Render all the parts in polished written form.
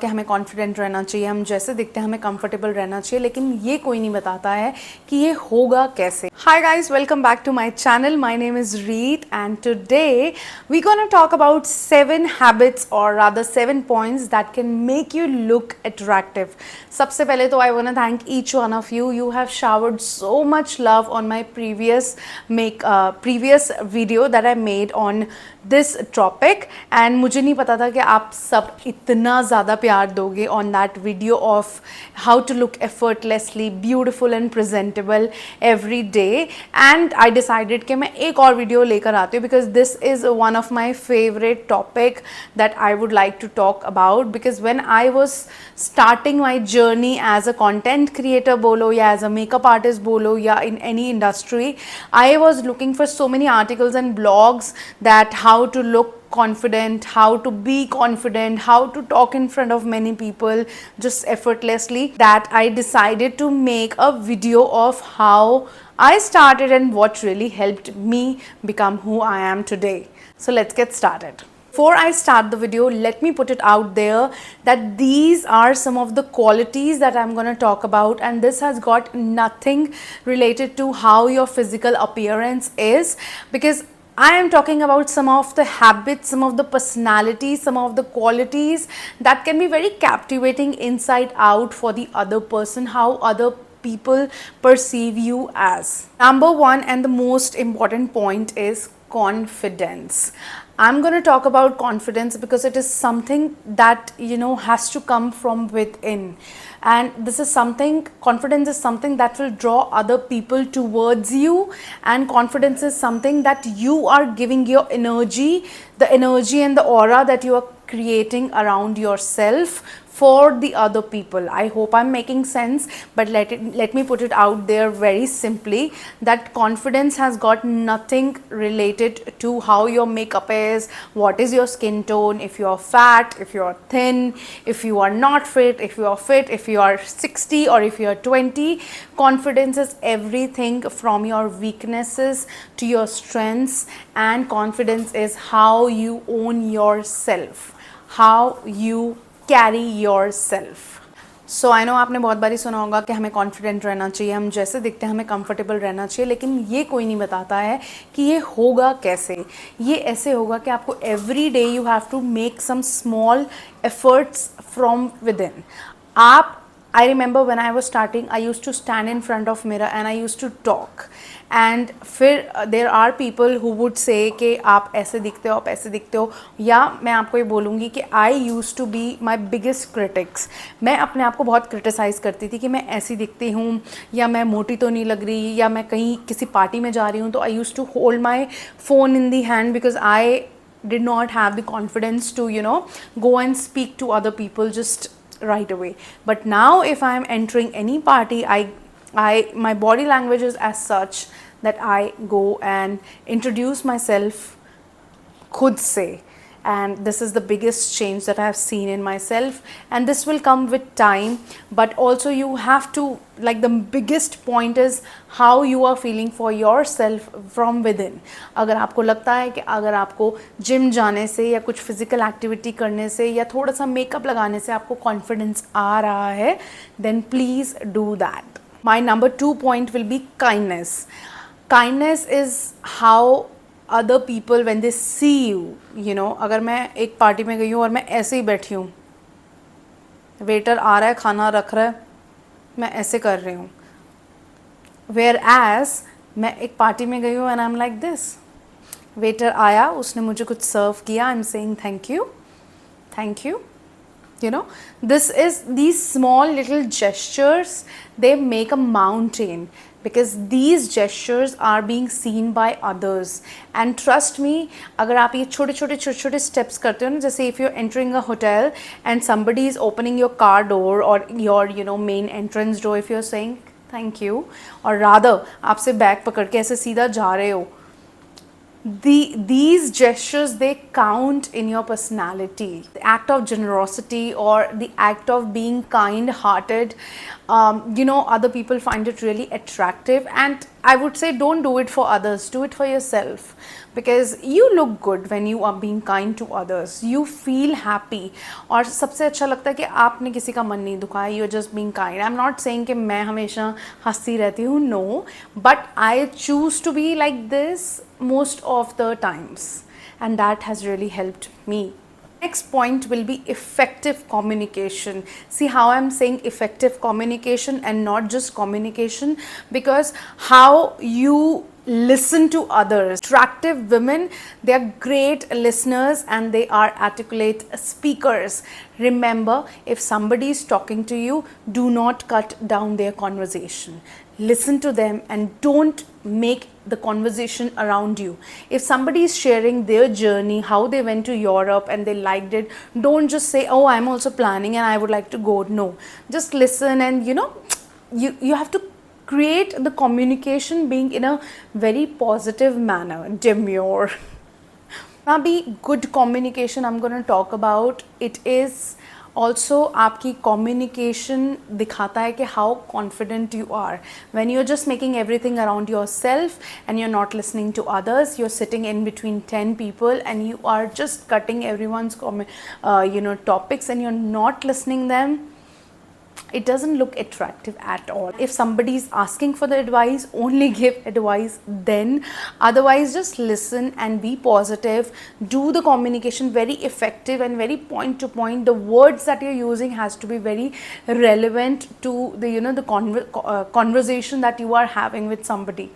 कि हमें कॉन्फिडेंट रहना चाहिए, हम जैसे दिखते हैं हमें कंफर्टेबल रहना चाहिए, लेकिन ये कोई नहीं बताता है कि ये होगा कैसे। Hi guys, welcome back to my channel. My name is Reet and today we gonna talk about 7 habits और rather 7 points that can make you look attractive. सबसे पहले तो I want to thank each one of you. You have showered so much love on my previous video that I made on this topic and मुझे नहीं पता था कि आप सब इतना ज़्यादा प्यार दोगे on that video of how to look effortlessly beautiful and presentable every day. And I decided कि मैं एक और वीडियो लेकर आती हूँ because this is one of my favourite topic that I would like to talk about. Because when I was starting my journey as a content creator बोलो या as a makeup artist बोलो या in any industry, I was looking for so many articles and blogs that how to look confident, how to be confident, how to talk in front of many people just effortlessly, that I decided to make a video of how I started and what really helped me become who I am today. So let's get started. Before I start the video, let me put it out there that these are some of the qualities that I'm going to talk about, and this has got nothing related to how your physical appearance is, because I am talking about some of the habits, some of the personalities, some of the qualities that can be very captivating inside out for the other person, how other people perceive you as. Number one and the most important point is confidence. I'm going to talk about confidence because it is something that has to come from within, and this is something, confidence is something that will draw other people towards you, and confidence is something that you are giving your energy, the energy and the aura that you are creating around yourself for the other people. I hope I'm making sense, but let me put it out there very simply that confidence has got nothing related to how your makeup is, what is your skin tone, if you are fat, if you are thin, if you are not fit, if you are fit, if you are 60 or if you are 20. Confidence is everything from your weaknesses to your strengths, and confidence is how you own yourself, how you carry your self. So I know आपने बहुत बारी सुना होगा कि हमें confident रहना चाहिए, हम जैसे दिखते हैं हमें कंफर्टेबल रहना चाहिए, लेकिन ये कोई नहीं बताता है कि ये होगा कैसे. ये ऐसे होगा कि आपको every day you have to make some small efforts from within. आप I remember when I was starting, I used to stand in front of mirror and I used to talk. And फिर there are people who would say कि आप ऐसे दिखते हो, आप ऐसे दिखते हो. या मैं आपको ये बोलूँगी कि I used to be my biggest critics. मैं अपने आप को बहुत क्रिटिसाइज़ करती थी कि मैं ऐसी दिखती हूँ, या मैं मोटी तो नहीं लग रही, या मैं कहीं किसी पार्टी में जा रही हूँ तो I used to hold my phone in the hand because I did not have the confidence to go and speak to other people just right away. But now if I am entering any party, my body language is as such that I go and introduce myself khud se, and this is the biggest change that I have seen in myself, and this will come with time. But also you have to, like, the biggest point is how you are feeling for yourself from within. अगर आपको लगता है कि अगर आपको gym जाने से या कुछ फिजिकल एक्टिविटी करने से या थोड़ा सा मेकअप लगाने से आपको कॉन्फिडेंस आ रहा है, then please do that. My number 2 point will be kindness. Kindness is how other people when they see you, अगर मैं एक पार्टी में गई हूँ और मैं ऐसे ही बैठी हूँ, वेटर आ रहा है खाना रख रहा है, मैं ऐसे कर रही हूँ. Whereas मैं एक पार्टी में गई हूँ and I'm like this. Waiter आया, उसने मुझे कुछ सर्व किया, I'm saying thank you, thank you. These small little gestures, they make a mountain, because these gestures are being seen by others. And trust me, अगर आप ये छोटे छोटे steps करते हो ना, जैसे if you're entering a hotel and somebody is opening your car door or your main entrance door, if you're saying thank you, or rather आपसे बैग पकड़ के ऐसे सीधा जा रहे हो, these gestures, they count in your personality. The act of generosity or the act of being kind hearted, other people find it really attractive, and I would say don't do it for others, do it for yourself, because you look good when you are being kind to others, you feel happy. और सबसे अच्छा लगता है कि आपने किसी का मन नहीं दुखाया, you're just being kind. I'm not saying कि मैं हमेशा हंसती रहती हूँ, no, but I choose to be like this most of the times, and that has really helped me. Next point will be effective communication. See how I'm saying effective communication and not just communication, because how you listen to others. Attractive women, they are great listeners and they are articulate speakers. Remember, if somebody is talking to you, do not cut down their conversation. Listen to them and don't make the conversation around you. If somebody is sharing their journey, how they went to Europe and they liked it, don't just say, oh, I'm also planning and I would like to go. No, just listen, and you have to create the communication being in a very positive manner, demure. Now, be good communication I'm going to talk about. It is also आपकी communication दिखाता है कि how confident you are. When you're just making everything around yourself and you're not listening to others, you're sitting in between 10 people and you are just cutting everyone's topics and you're not listening them, it doesn't look attractive at all. If somebody is asking for the advice, only give advice then. Otherwise, just listen and be positive. Do the communication very effective and very point to point. The words that you're using has to be very relevant to the conversation that you are having with somebody.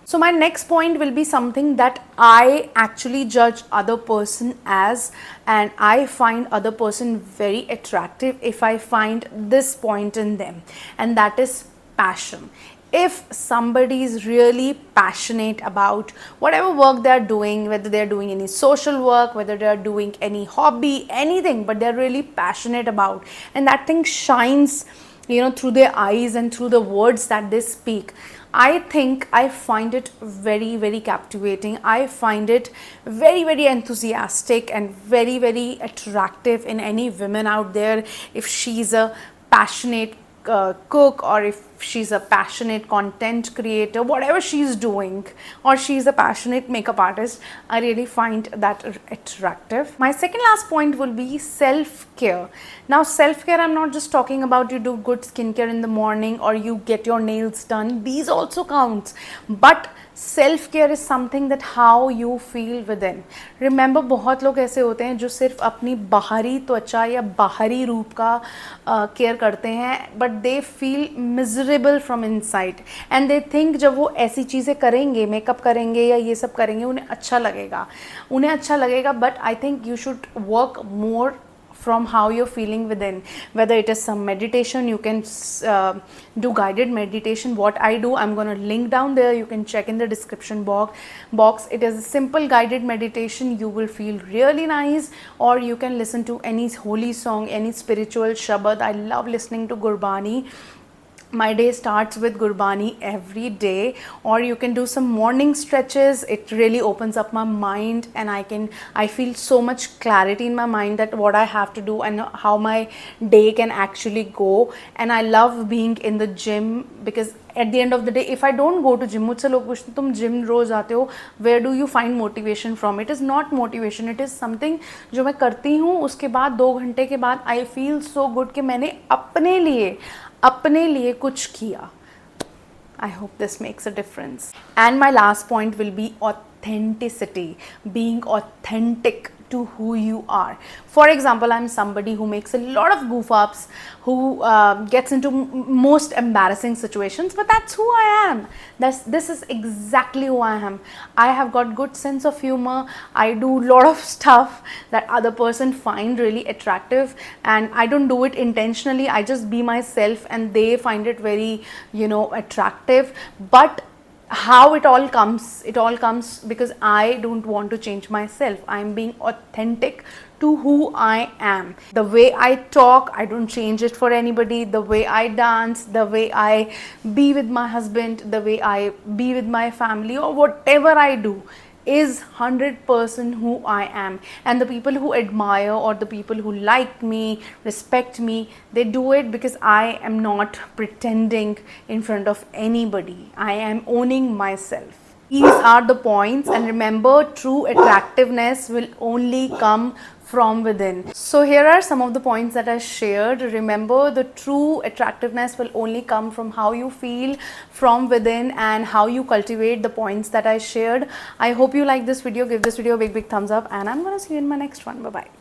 So my next point will be something that I actually judge other person as, and I find other person very attractive if I find this point in them, and that is passion. If somebody is really passionate about whatever work they are doing, whether they are doing any social work, whether they are doing any hobby, anything, but they are really passionate about, and that thing shines through their eyes and through the words that they speak, I find it very, very captivating. I find it very, very enthusiastic and very, very attractive in any woman out there. If she's a passionate cook, or if she's a passionate content creator, whatever she's doing, or she's a passionate makeup artist, I really find that attractive. My second last point will be self-care. Now, self-care, I'm not just talking about you do good skincare in the morning or you get your nails done. These also counts, but self-care is something that how you feel within. Remember, बहुत लोग ऐसे होते हैं जो सिर्फ अपनी बाहरी त्वचा या बाहरी रूप का केयर करते हैं, but they feel miserable from inside and they think जब वो ऐसी चीज़ें करेंगे, मेकअप करेंगे या ये सब करेंगे, उन्हें अच्छा लगेगा. But I think you should work more from how you're feeling within. Whether it is some meditation, you can do guided meditation. What I do, I'm going to link down there, you can check in the description box. It is a simple guided meditation. You will feel really nice, or you can listen to any holy song, any spiritual shabad. I love listening to Gurbani. My day starts with Gurbani every day, or you can do some morning stretches. It really opens up my mind, and I feel so much clarity in my mind that what I have to do and how my day can actually go. And I love being in the gym, because at the end of the day, if I don't go to gym, मुझसे लोग पूछते तुम gym रोज आते हो, where do you find motivation from? It is not motivation, it is something जो मैं करती हूँ, उसके बाद 2 घंटे के बाद I feel so good कि मैंने अपने लिए कुछ किया. I hope this makes a difference. And my last point will be authenticity, being authentic to who you are. For example, I'm somebody who makes a lot of goof ups, who gets into most embarrassing situations, but that's who I am. This is exactly who I am. I have got good sense of humor. I do a lot of stuff that other person find really attractive, and I don't do it intentionally. I just be myself and they find it very, attractive. But how it all comes because I don't want to change myself. I'm being authentic to who I am. The way I talk, I don't change it for anybody. The way I dance, the way I be with my husband, the way I be with my family, or whatever I do, is 100% who I am. And the people who admire or the people who like me, respect me, they do it because I am not pretending in front of anybody. I am owning myself. These are the points, and remember, true attractiveness will only come from within. So here are some of the points that I shared. Remember, the true attractiveness will only come from how you feel from within and how you cultivate the points that I shared. I hope you like this video. Give this video a big thumbs up, and I'm gonna see you in my next one. Bye bye.